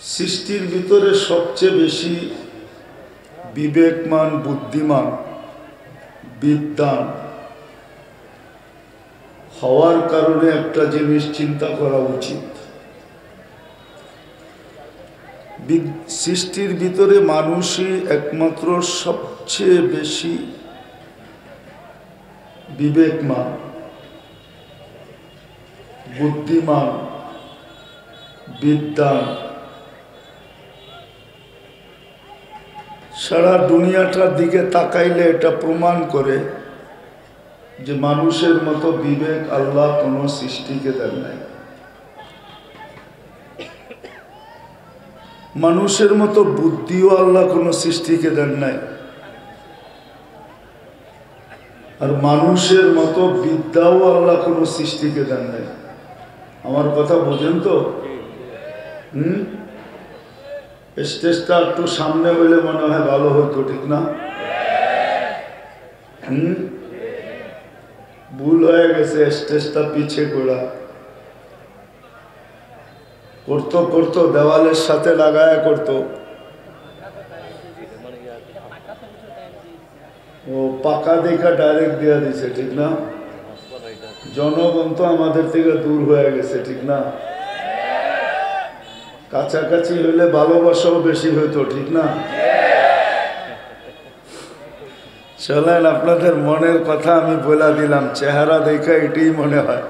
সৃষ্টির ভিতরে সবচেয়ে বেশি বিবেকমান, বুদ্ধিমান, বিদ্বান হওয়ার কারণে একটা জিনিস চিন্তা করা উচিত। সৃষ্টির ভিতরে মানুষই একমাত্র সবচেয়ে বেশি বিবেকমান, বুদ্ধিমান, বিদ্বান। সারা দুনিয়াটার দিকে তাকাইলে এটা প্রমাণ করে যে মানুষের মতো বিবেক আল্লাহ কোনো সৃষ্টিকে দেন নাই। মানুষের মতো বুদ্ধিও আল্লাহ কোনো সৃষ্টিকে দেন নাই, আর মানুষের মতো বিদ্যাও আল্লাহ কোনো সৃষ্টিকে দেন নাই। আমার কথা বোঝেন তো? স্টেজটা একটু সামনে হইলে মনে হয় ভালো হতো, ঠিক না? ভুল হয়ে গেছে, স্টেজটা পিছে করা করতো করতো দেওয়ালের সাথে লাগায়া করতো। ও পাকা দেখা ডাইরেক্ট দেওয়া দিছে, ঠিক না? জনগণ তো আমাদের থেকে দূর হয়ে গেছে, ঠিক না? কাছাকাছি হইলে ভালোবাসাও বেশি হইতো, ঠিক না? চলেন, আপনাদের মনের কথা আমি বলে দিলাম। চেহারা দেখা এটাই মনে হয়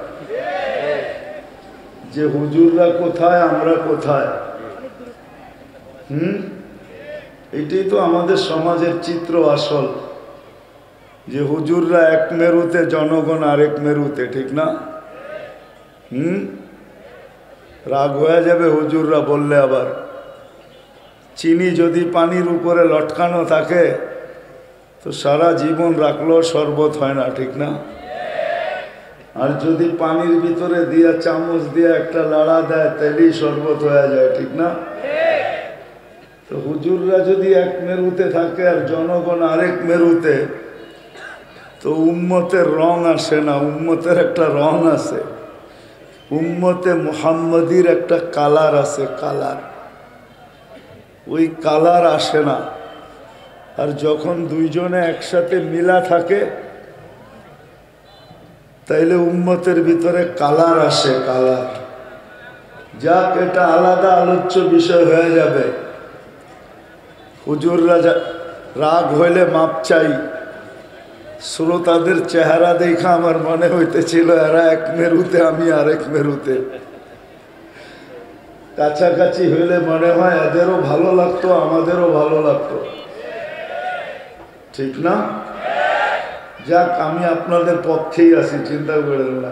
যে হুজুররা কোথায়, আমরা কোথায়। এটাই তো আমাদের সমাজের চিত্র আসল, যে হুজুররা এক মেরুতে, জনগণ আরেক মেরুতে, ঠিক না? রাগ হয়ে যাবে হুজুররা বললে আবার। চিনি যদি পানির উপরে লটকানো থাকে তো সারা জীবন রাখলেও শরবত হয় না, ঠিক না? আর যদি পানির ভিতরে দিয়া চামচ দিয়ে একটা লাড়া দেয় তাহলেই শরবত হয়ে যায়, ঠিক না? তো হুজুররা যদি এক মেরুতে থাকে আর জনগণ আরেক মেরুতে, তো উম্মতের রং আসে না। উম্মতের একটা রং আছে, উম্মতে মুহাম্মদীর একটা কালার আছে, কালার। ওই কালার আসে না। আর যখন দুইজনে একসাথে মিলা থাকে তাইলে উম্মতের ভিতরে কালার আসে, কালার। যাক, এটা আলাদা আলোচ্য বিষয় হয়ে যাবে। হুজুররা রাগ হইলে মাপ চাই। শ্রোতাদের চেহারা দেখা আমার মনে হইতেছিল এরা এক মেরুতে, আমি আরেক মেরুতে। কাছাকাছি হইলে মনে হয় এদেরও ভালো লাগতো, আমাদেরও ভালো লাগতো, ঠিক না? যাক, আমি আপনাদের পক্ষেই আছি, চিন্তা করেন না।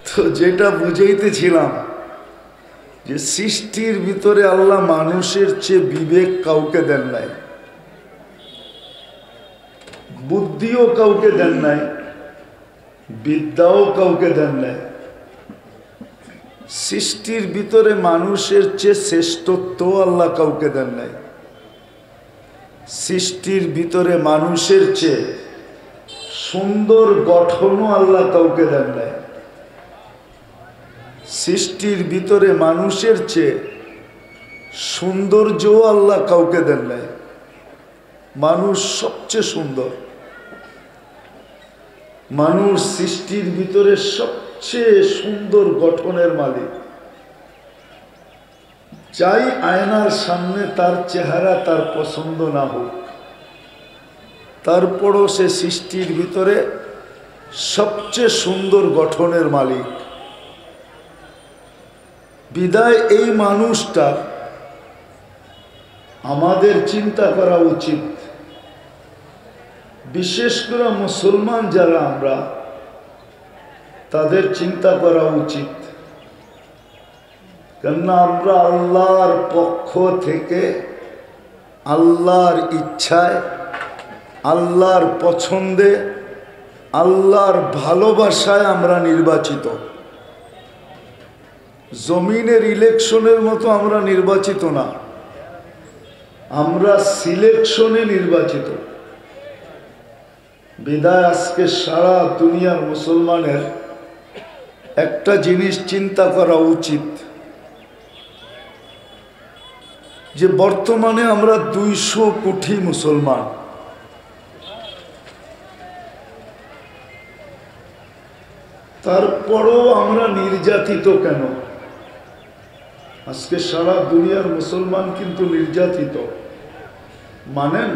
তো যেটা বুঝাইতেছিলাম যে সৃষ্টির ভিতরে আল্লাহ মানুষের চেয়ে বিবেক কাউকে দেন নাই, বুদ্ধিও কাউকে দেন নাই, বিদ্যাও কাউকে দেন নাই। সৃষ্টির ভিতরে মানুষের চেয়ে শ্রেষ্ঠত্ব আল্লাহ কাউকে দেন নাই। সৃষ্টির ভিতরে মানুষের চেয়ে সুন্দর গঠনও আল্লাহ কাউকে দেন নাই। সৃষ্টির ভিতরে মানুষের চেয়ে সৌন্দর্যও আল্লাহ কাউকে দেন নাই। মানুষ সবচেয়ে সুন্দর। মানুষ সৃষ্টির ভিতরে সবচেয়ে সুন্দর গঠনের মালিক। চাই আয়নার সামনে তার চেহারা তার পছন্দ না হোক, তারপরও সে সৃষ্টির ভিতরে সবচেয়ে সুন্দর গঠনের মালিক। বিদায় এই মানুষটা আমাদের চিন্তা করা উচিত, বিশেষ করে মুসলমান যারা আমরা, তাদের চিন্তা করা উচিত। কেননা আমরা আল্লাহর পক্ষ থেকে, আল্লাহর ইচ্ছায়, আল্লাহর পছন্দে, আল্লাহর ভালোবাসায় আমরা নির্বাচিত। জমিনের ইলেকশনের মতো আমরা নির্বাচিত না, আমরা সিলেকশনে নির্বাচিত। বিদায় আজকে সারা দুনিয়ার মুসলমানের একটা জিনিস চিন্তা করা উচিত, যে বর্তমানে আমরা 200 কোটি মুসলমান, তারপরও আমরা নির্যাতিত কেন? আজকে সারা দুনিয়ার মুসলমান কিন্তু নির্যাতিত, মানেন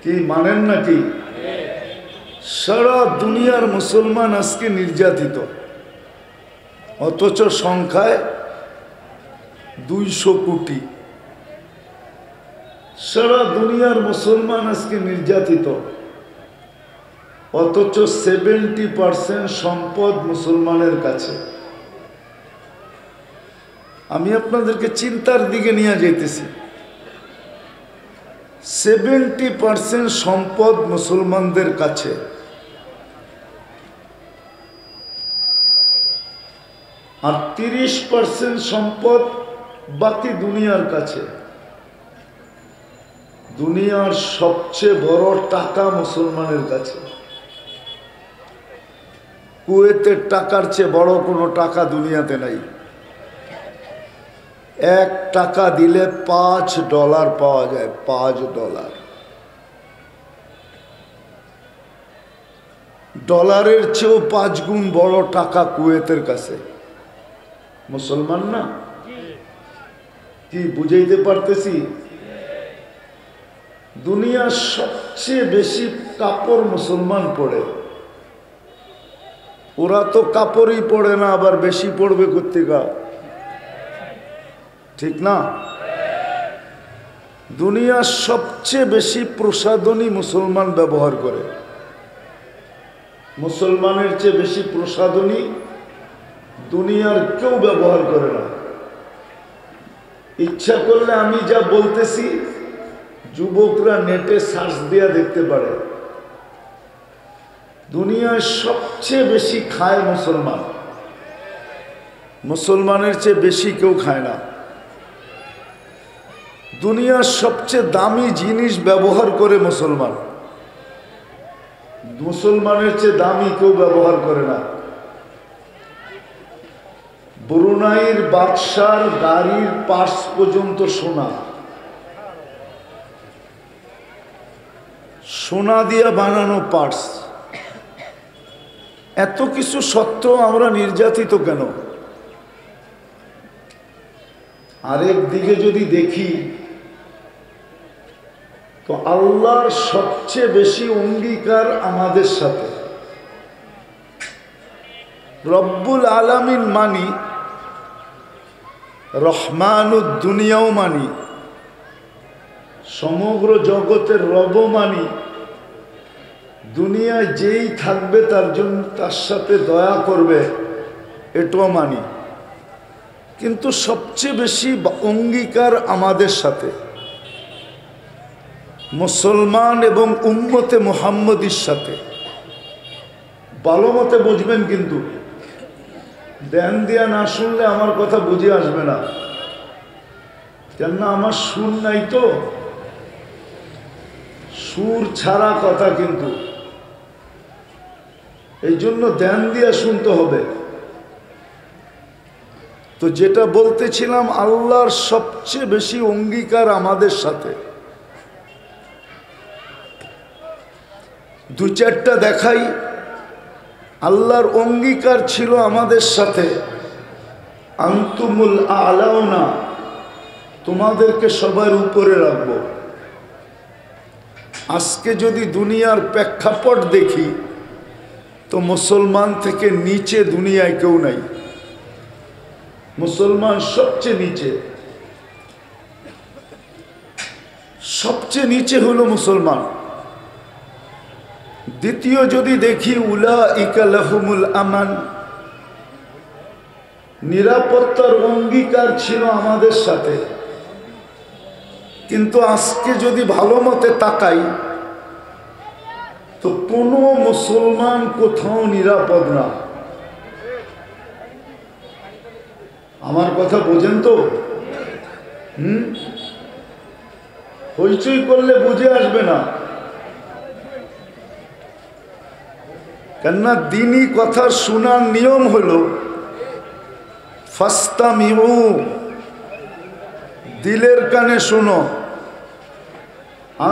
কি মানেন নাকি? সারা দুনিয়ার মুসলমান আজকে নির্যাতিত, অথচ সংখ্যায় 200 কোটি। সারা দুনিয়ার মুসলমান আজকে নির্যাতিত, অথচ 70% সম্পদ মুসলমানের কাছে। আমি আপনাদেরকে চিন্তার দিকে নিয়ে যাইতেছি। 70% সম্পদ মুসলমানদের কাছে, আর 30% সম্পদ বাকি দুনিয়ার কাছে। দুনিয়ার সবচেয়ে বড় টাকা মুসলমানের কাছে। কুয়েতের টাকার চেয়ে বড় কোনো টাকা দুনিয়াতে নাই। 1 টাকা দিলে $5 পাওয়া যায়, $5। ডলারের চেয়েও 5 গুণ বড় টাকা কুয়েতের কাছে। মুসলমান না? কি বুঝাইতে পারতেছি? দুনিয়ার সবচেয়ে বেশি কাপড় মুসলমান পরে। ওরা তো কাপড়ই পরে না, আবার বেশি পড়বে কোত্থেকে? ঠিক না? দুনিয়ার সবচেয়ে বেশি প্রসাধনী মুসলমান ব্যবহার করে। মুসলমানের চেয়ে বেশি প্রসাধনী দুনিয়ার কেউ ব্যবহার করে না। ইচ্ছা করলে আমি যা বলতেছি যুবকরা নেটে সার্চ দিয়ে দেখতে পারে। দুনিয়ায় সবচেয়ে বেশি খায় মুসলমান, মুসলমানের চেয়ে বেশি কেউ খায় না। দুনিয়ার সবচেয়ে দামি জিনিস ব্যবহার করে মুসলমান, মুসলমানের চেয়ে দামি কেউ ব্যবহার করে না। ব্রুনাইয়ের বাদশার গাড়ির পার্টস পর্যন্ত সোনা, সোনা দিয়ে বানানো পার্টস। এত কিছু সত্ত্বেও আমরা নির্যাতিত কেন? আরেক দিকে যদি দেখি তো আল্লাহর সবচেয়ে বেশি অঙ্গীকার আমাদের সাথে। রব্বুল আলামিন মানি, রহমানুদ দুনিয়াও মানি, সমগ্র জগতের রব মানি। দুনিয়ায় যেই থাকবে তার জন্য তার সাথে দয়া করবে, এটাও মানি। কিন্তু সবচেয়ে বেশি অঙ্গীকার আমাদের সাথে, মুসলমান এবং উম্মতে মুহাম্মদীর সাথে। ভালো মতে বুঝবেন, কিন্তু ধ্যান দিয়া না শুনলে আমার কথা বুঝে আসবে না। কেননা আমার সুর নাই তো, সুর ছাড়া কথা, কিন্তু এই জন্য ধ্যান দিয়া শুনতে হবে। তো যেটা বলতেছিলাম, আল্লাহর সবচেয়ে বেশি অঙ্গীকার আমাদের সাথে। 2-4টা দেখাই। আল্লাহর অঙ্গীকার ছিল আমাদের সাথে, আনতুমুল আলাউনা, তোমাদেরকে সবার উপরে রাখব। আজকে যদি দুনিয়ার প্রেক্ষাপট দেখি তো মুসলমান থেকে নিচে দুনিয়ায় কেউ নাই। মুসলমান সবচেয়ে নিচে, সবচেয়ে নিচে হলো মুসলমান। দ্বিতীয় যদি দেখি, উলাইকা লাহুমুল আমান, নিরাপত্তার অঙ্গীকার ছিল আমাদের সাথে। কিন্তু আজকে যদি ভালো মতে তাকাই তো কোনো মুসলমান কোথাও নিরাপদ না। আমার কথা বোঝেন তো? হইচই করলে বুঝে আসবে না। কেননা দিনই কথা শোনার নিয়ম হলো ফাস্তামিউ দিলের কানে শোনো,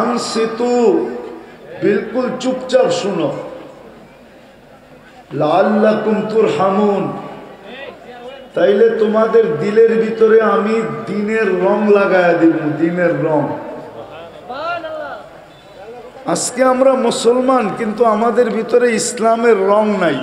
আনসিতু বিলকুল চুপচাপ শোনো, লাআল্লাকুম তুরহামুন, তাইলে তোমাদের দিলের ভিতরে আমি দ্বীনের রং লাগায়া দিব, দ্বীনের রং। আজকে আমরা মুসলমান, কিন্তু আমাদের ভিতরে ইসলামের রং নাই।